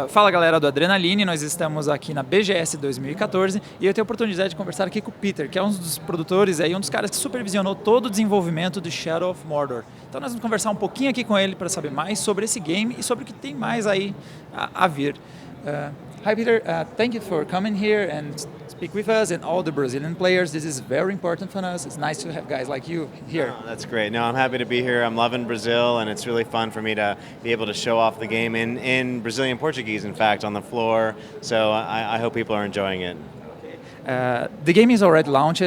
Fala galera do Adrenaline, nós estamos aqui na BGS 2014 e eu tenho a oportunidade de conversar aqui com o Peter, que é um dos produtores e um dos caras que supervisionou todo o desenvolvimento do Shadow of Mordor. Então nós vamos conversar um pouquinho aqui com ele para saber mais sobre esse game e sobre o que tem mais aí a vir. Hi Peter, thank you for coming here and speak with us and all the Brazilian players. This is very important for us. It's nice to have guys like you here. Oh, that's great. No, I'm happy to be here. I'm loving Brazil, and it's really fun for me to be able to show off the game in Brazilian Portuguese, in fact, on the floor. So I hope people are enjoying it. The game is already launched.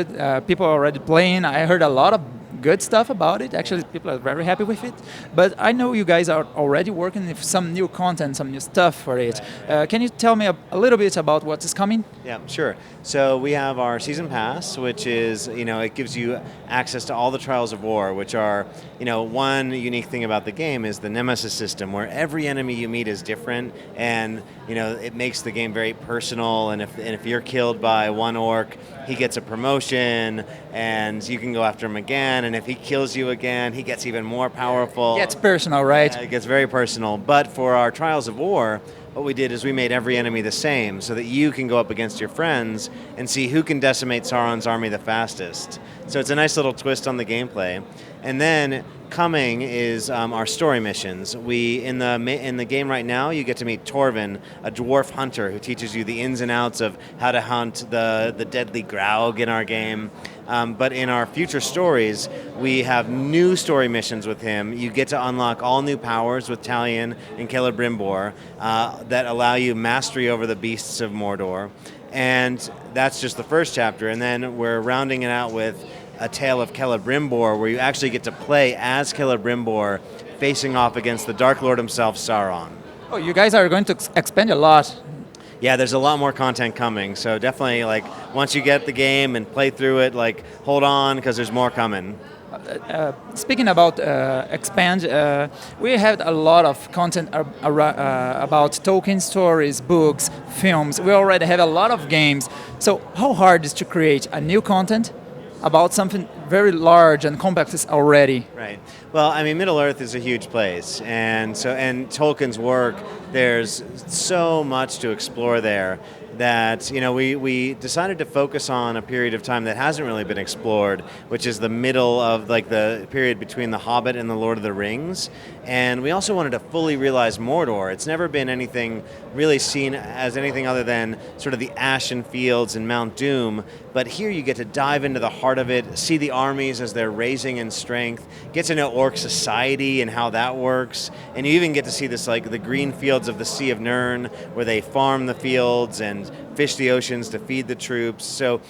People are already playing. I heard a lot of good stuff about it. Actually, people are very happy with it. But I know you guys are already working with some new content, some new stuff for it. Can you tell me a little bit about what is coming? Yeah, sure. So we have our season pass, which is, it gives you access to all the Trials of War, which are, one unique thing about the game is the Nemesis system, where every enemy you meet is different, and, it makes the game very personal, and if you're killed by one orc, he gets a promotion, and you can go after him again, and if he kills you again, he gets even more powerful. It gets personal, right? Yeah, it gets very personal. But for our Trials of War, what we did is we made every enemy the same so that you can go up against your friends and see who can decimate Sauron's army the fastest. So it's a nice little twist on the gameplay. And then coming is our story missions. In the game right now, you get to meet Torvin, a dwarf hunter who teaches you the ins and outs of how to hunt the deadly Graug in our game. But in our future stories, we have new story missions with him. You get to unlock all new powers with Talion and Celebrimbor that allow you mastery over the beasts of Mordor. And that's just the first chapter. And then we're rounding it out with A Tale of Celebrimbor, where you actually get to play as Celebrimbor facing off against the Dark Lord himself, Sauron. Oh, you guys are going to expand a lot. Yeah, there's a lot more content coming, so definitely, once you get the game and play through it, hold on, because there's more coming. Speaking about expand, we had a lot of content about Tolkien stories, books, films. We already have a lot of games. So how hard is to create a new content about something very large and complex already? Right. Well, Middle-earth is a huge place, and Tolkien's work, there's so much to explore there that we decided to focus on a period of time that hasn't really been explored, which is the middle of the period between The Hobbit and The Lord of the Rings. And we also wanted to fully realize Mordor. It's never been anything really seen as anything other than sort of the Ashen Fields and Mount Doom. But here you get to dive into the heart of it, see the armies as they're raising in strength, get to know orc society and how that works, and you even get to see this the green fields of the Sea of Nirn, where they farm the fields and fish the oceans to feed the troops. So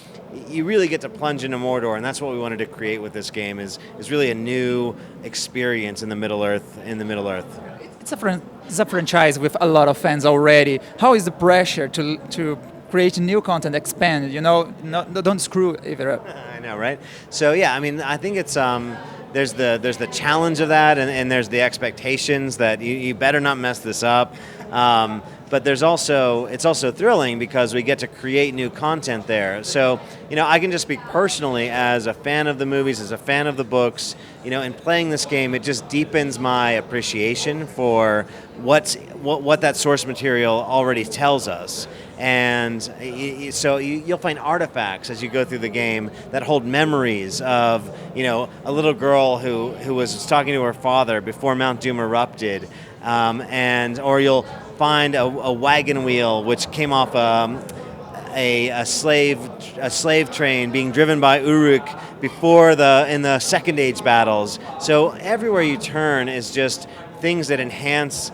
you really get to plunge into Mordor, and that's what we wanted to create with this game is really a new experience in the Middle-earth. It's a franchise with a lot of fans already. How is the pressure to create new content, expand? Don't screw it up. I know, right? So yeah, I think it's there's the challenge of that, and there's the expectations that you better not mess this up. But it's also thrilling because we get to create new content there. So, I can just speak personally as a fan of the movies, as a fan of the books, in playing this game, it just deepens my appreciation for what that source material already tells us. And so you'll find artifacts as you go through the game that hold memories of, a little girl who was talking to her father before Mount Doom erupted, or you'll find a wagon wheel which came off a slave train being driven by Uruk in the Second Age battles. So everywhere you turn is just things that enhance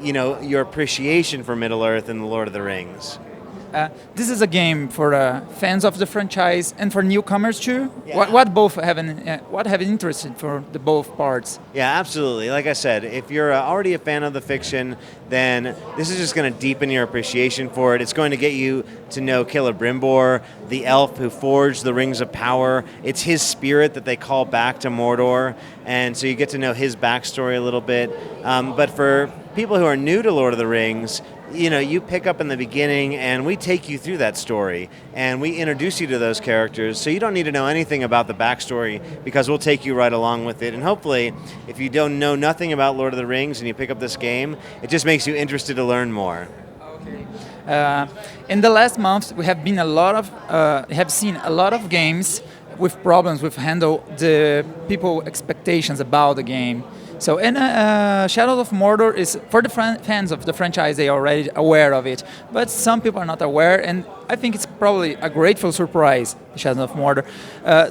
your appreciation for Middle-earth and the Lord of the Rings. This is a game for fans of the franchise and for newcomers too. Yeah. What have interested for the both parts? Yeah, absolutely. Like I said, if you're already a fan of the fiction, then this is just going to deepen your appreciation for it. It's going to get you to know Celebrimbor, the elf who forged the Rings of Power. It's his spirit that they call back to Mordor, and so you get to know his backstory a little bit. But for people who are new to Lord of the Rings, you pick up in the beginning and we take you through that story and we introduce you to those characters, so you don't need to know anything about the backstory because we'll take you right along with it. And hopefully, if you don't know nothing about Lord of the Rings and you pick up this game, it just makes you interested to learn more. In the last months, we have seen a lot of games with problems with handle the people expectations about the game. So, Shadow of Mordor is for the fans of the franchise. They are already aware of it, but some people are not aware, and I think it's probably a grateful surprise. Shadow of Mordor.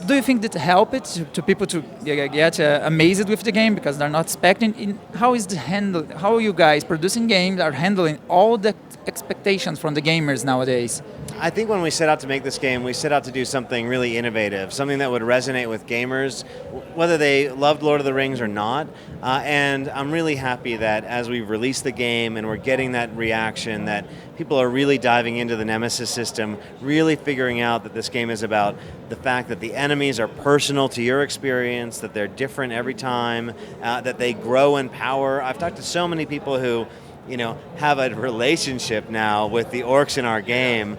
Do you think that help it to people to get amazed with the game because they're not expecting? How is the handle? How you guys producing games are handling all the expectations from the gamers nowadays? I think when we set out to make this game, we set out to do something really innovative, something that would resonate with gamers, whether they loved Lord of the Rings or not. And I'm really happy that as we've released the game and we're getting that reaction, that people are really diving into the Nemesis system, really figuring out that this game is about the fact that the enemies are personal to your experience, that they're different every time, that they grow in power. I've talked to so many people who have a relationship now with the orcs in our game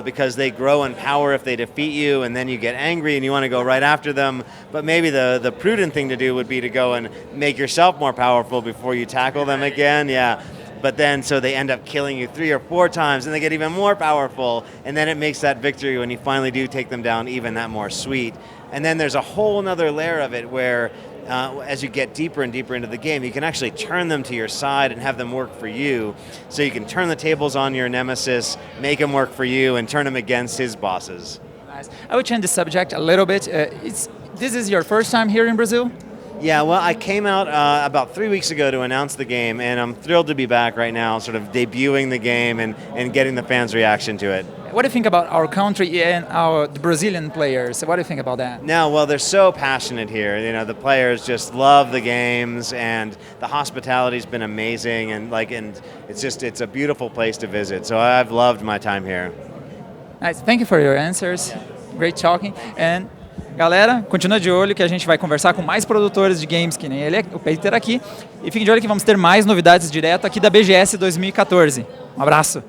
because they grow in power if they defeat you, and then you get angry and you want to go right after them. But maybe the prudent thing to do would be to go and make yourself more powerful before you tackle them again. Yeah. But then, so they end up killing you 3 or 4 times, and they get even more powerful, and then it makes that victory when you finally do take them down even that more sweet. And then there's a whole other layer of it where as you get deeper and deeper into the game, you can actually turn them to your side and have them work for you. So you can turn the tables on your nemesis, make him work for you, and turn him against his bosses. Nice. I would change the subject a little bit. This is your first time here in Brazil? Yeah, well, I came out about 3 weeks ago to announce the game, and I'm thrilled to be back right now, sort of debuting the game and getting the fans' reaction to it. What do you think about our country and the Brazilian players? What do you think about that? No, well, they're so passionate here. The players just love the games, and the hospitality's been amazing, and it's a beautiful place to visit. So I've loved my time here. Nice. Thank you for your answers. Great talking. And galera, continua de olho que a gente vai conversar com mais produtores de games que nem ele, o Peter aqui. E fiquem de olho que vamos ter mais novidades direto aqui da BGS 2014. Um abraço.